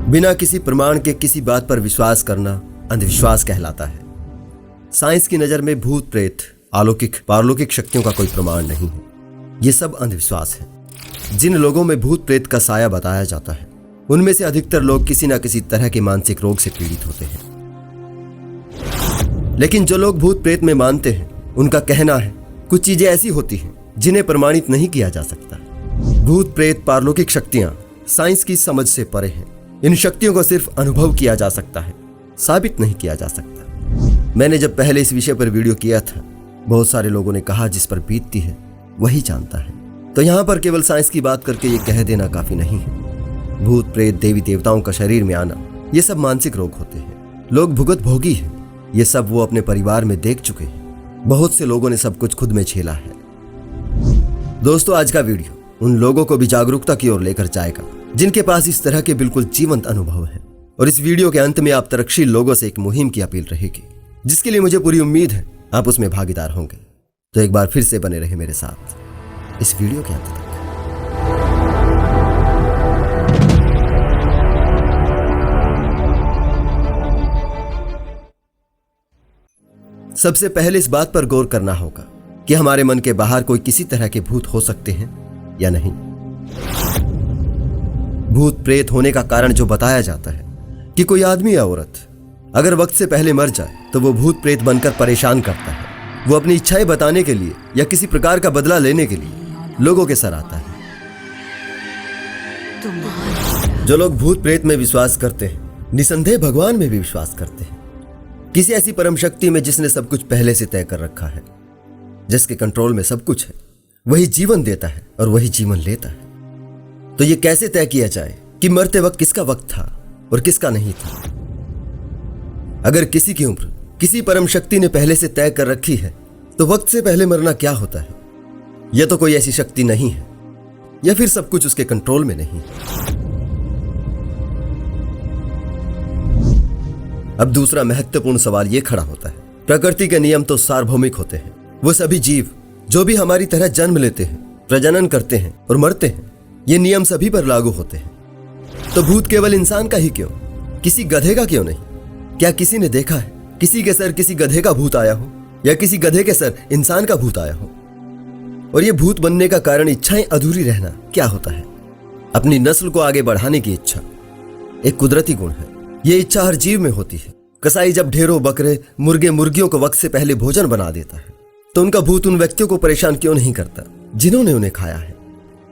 बिना किसी प्रमाण के किसी बात पर विश्वास करना अंधविश्वास कहलाता है। साइंस की नजर में भूत प्रेत, अलौकिक पारलौकिक शक्तियों का कोई प्रमाण नहीं है। ये सब अंधविश्वास है। जिन लोगों में भूत प्रेत का साया बताया जाता है उनमें से अधिकतर लोग किसी न किसी तरह के मानसिक रोग से पीड़ित होते हैं। लेकिन जो लोग भूत प्रेत में मानते हैं उनका कहना है कुछ चीजें ऐसी होती हैं जिन्हें प्रमाणित नहीं किया जा सकता। भूत प्रेत पारलौकिक शक्तियां साइंस की समझ से परे हैं। इन शक्तियों को सिर्फ अनुभव किया जा सकता है, साबित नहीं किया जा सकता। मैंने जब पहले इस विषय पर वीडियो किया था, बहुत सारे लोगों ने कहा जिस पर बीतती है वही जानता है। तो यहाँ पर केवल साइंस की बात करके ये कह देना काफी नहीं है। भूत प्रेत, देवी देवताओं का शरीर में आना, ये सब मानसिक रोग होते हैं। लोग भुगत भोगी हैं। ये सब वो अपने परिवार में देख चुके हैं। बहुत से लोगों ने सब कुछ खुद में झेला है। दोस्तों, आज का वीडियो उन लोगों को भी जागरूकता की ओर लेकर जाएगा जिनके पास इस तरह के बिल्कुल जीवंत अनुभव है। और इस वीडियो के अंत में आप तर्कशील लोगों से एक मुहिम की अपील रहेगी, जिसके लिए मुझे पूरी उम्मीद है आप उसमें भागीदार होंगे। तो एक बार फिर से बने रहे मेरे साथ इस वीडियो के अंत तक। सबसे पहले इस बात पर गौर करना होगा कि हमारे मन के बाहर कोई किसी तरह के भूत हो सकते हैं या नहीं। भूत प्रेत होने का कारण जो बताया जाता है कि कोई आदमी या औरत अगर वक्त से पहले मर जाए तो वो भूत प्रेत बनकर परेशान करता है। वो अपनी इच्छाएं बताने के लिए या किसी प्रकार का बदला लेने के लिए लोगों के सर आता है। जो लोग भूत प्रेत में विश्वास करते हैं, निसंदेह भगवान में भी विश्वास करते हैं, किसी ऐसी परम शक्ति में जिसने सब कुछ पहले से तय कर रखा है, जिसके कंट्रोल में सब कुछ है। वही जीवन देता है और वही जीवन लेता है। तो ये कैसे तय किया जाए कि मरते वक्त किसका वक्त था और किसका नहीं था? अगर किसी की उम्र किसी परम शक्ति ने पहले से तय कर रखी है तो वक्त से पहले मरना क्या होता है? यह तो कोई ऐसी शक्ति नहीं है, या फिर सब कुछ उसके कंट्रोल में नहीं है। अब दूसरा महत्वपूर्ण सवाल यह खड़ा होता है, प्रकृति के नियम तो सार्वभौमिक होते हैं। वो सभी जीव जो भी हमारी तरह जन्म लेते हैं, प्रजनन करते हैं और मरते हैं, ये नियम सभी पर लागू होते हैं। तो भूत केवल इंसान का ही क्यों, किसी गधे का क्यों नहीं? क्या किसी ने देखा है किसी के सर किसी गधे का भूत आया हो, या किसी गधे के सर इंसान का भूत आया हो? और ये भूत बनने का कारण इच्छाएं अधूरी रहना क्या होता है? अपनी नस्ल को आगे बढ़ाने की इच्छा एक कुदरती गुण है। ये इच्छा हर जीव में होती है। कसाई जब ढेरों बकरे, मुर्गे, मुर्गियों को वक्त से पहले भोजन बना देता है तो उनका भूत उन व्यक्तियों को परेशान क्यों नहीं करता जिन्होंने उन्हें खाया है?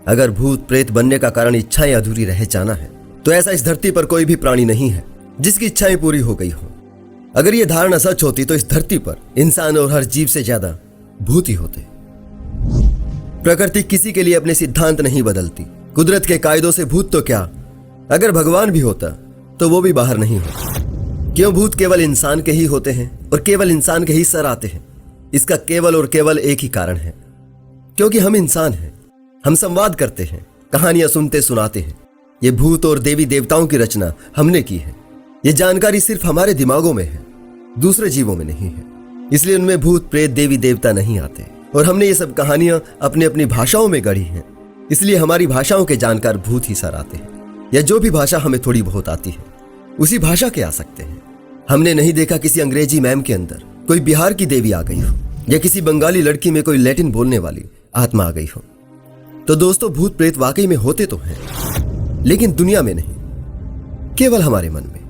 अगर भूत प्रेत बनने का कारण इच्छाएं अधूरी रह जाना है तो ऐसा इस धरती पर कोई भी प्राणी नहीं है जिसकी इच्छाएं पूरी हो गई हो। अगर यह धारणा सच होती तो इस धरती पर इंसान और हर जीव से ज्यादा भूत ही होते। प्रकृति किसी के लिए अपने सिद्धांत नहीं बदलती। कुदरत के कायदों से भूत तो क्या, अगर भगवान भी होता तो वो भी बाहर नहीं होता। क्यों भूत केवल इंसान के ही होते हैं और केवल इंसान के ही सर आते हैं? इसका केवल और केवल एक ही कारण है, क्योंकि हम इंसान हैं। हम संवाद करते हैं, कहानियां सुनते सुनाते हैं। ये भूत और देवी देवताओं की रचना हमने की है। ये जानकारी सिर्फ हमारे दिमागों में है, दूसरे जीवों में नहीं है। इसलिए उनमें भूत प्रेत देवी देवता नहीं आते। और हमने ये सब कहानियां अपनी अपनी भाषाओं में गढ़ी हैं, इसलिए हमारी भाषाओं के जानकार भूत ही सर आते हैं। या जो भी भाषा हमें थोड़ी बहुत आती है उसी भाषा के आ सकते हैं। हमने नहीं देखा किसी अंग्रेजी मैम के अंदर कोई बिहार की देवी आ गई हो, या किसी बंगाली लड़की में कोई लैटिन बोलने वाली आत्मा आ गई हो। तो दोस्तों, भूत प्रेत वाकई में होते तो हैं, लेकिन दुनिया में नहीं, केवल हमारे मन में।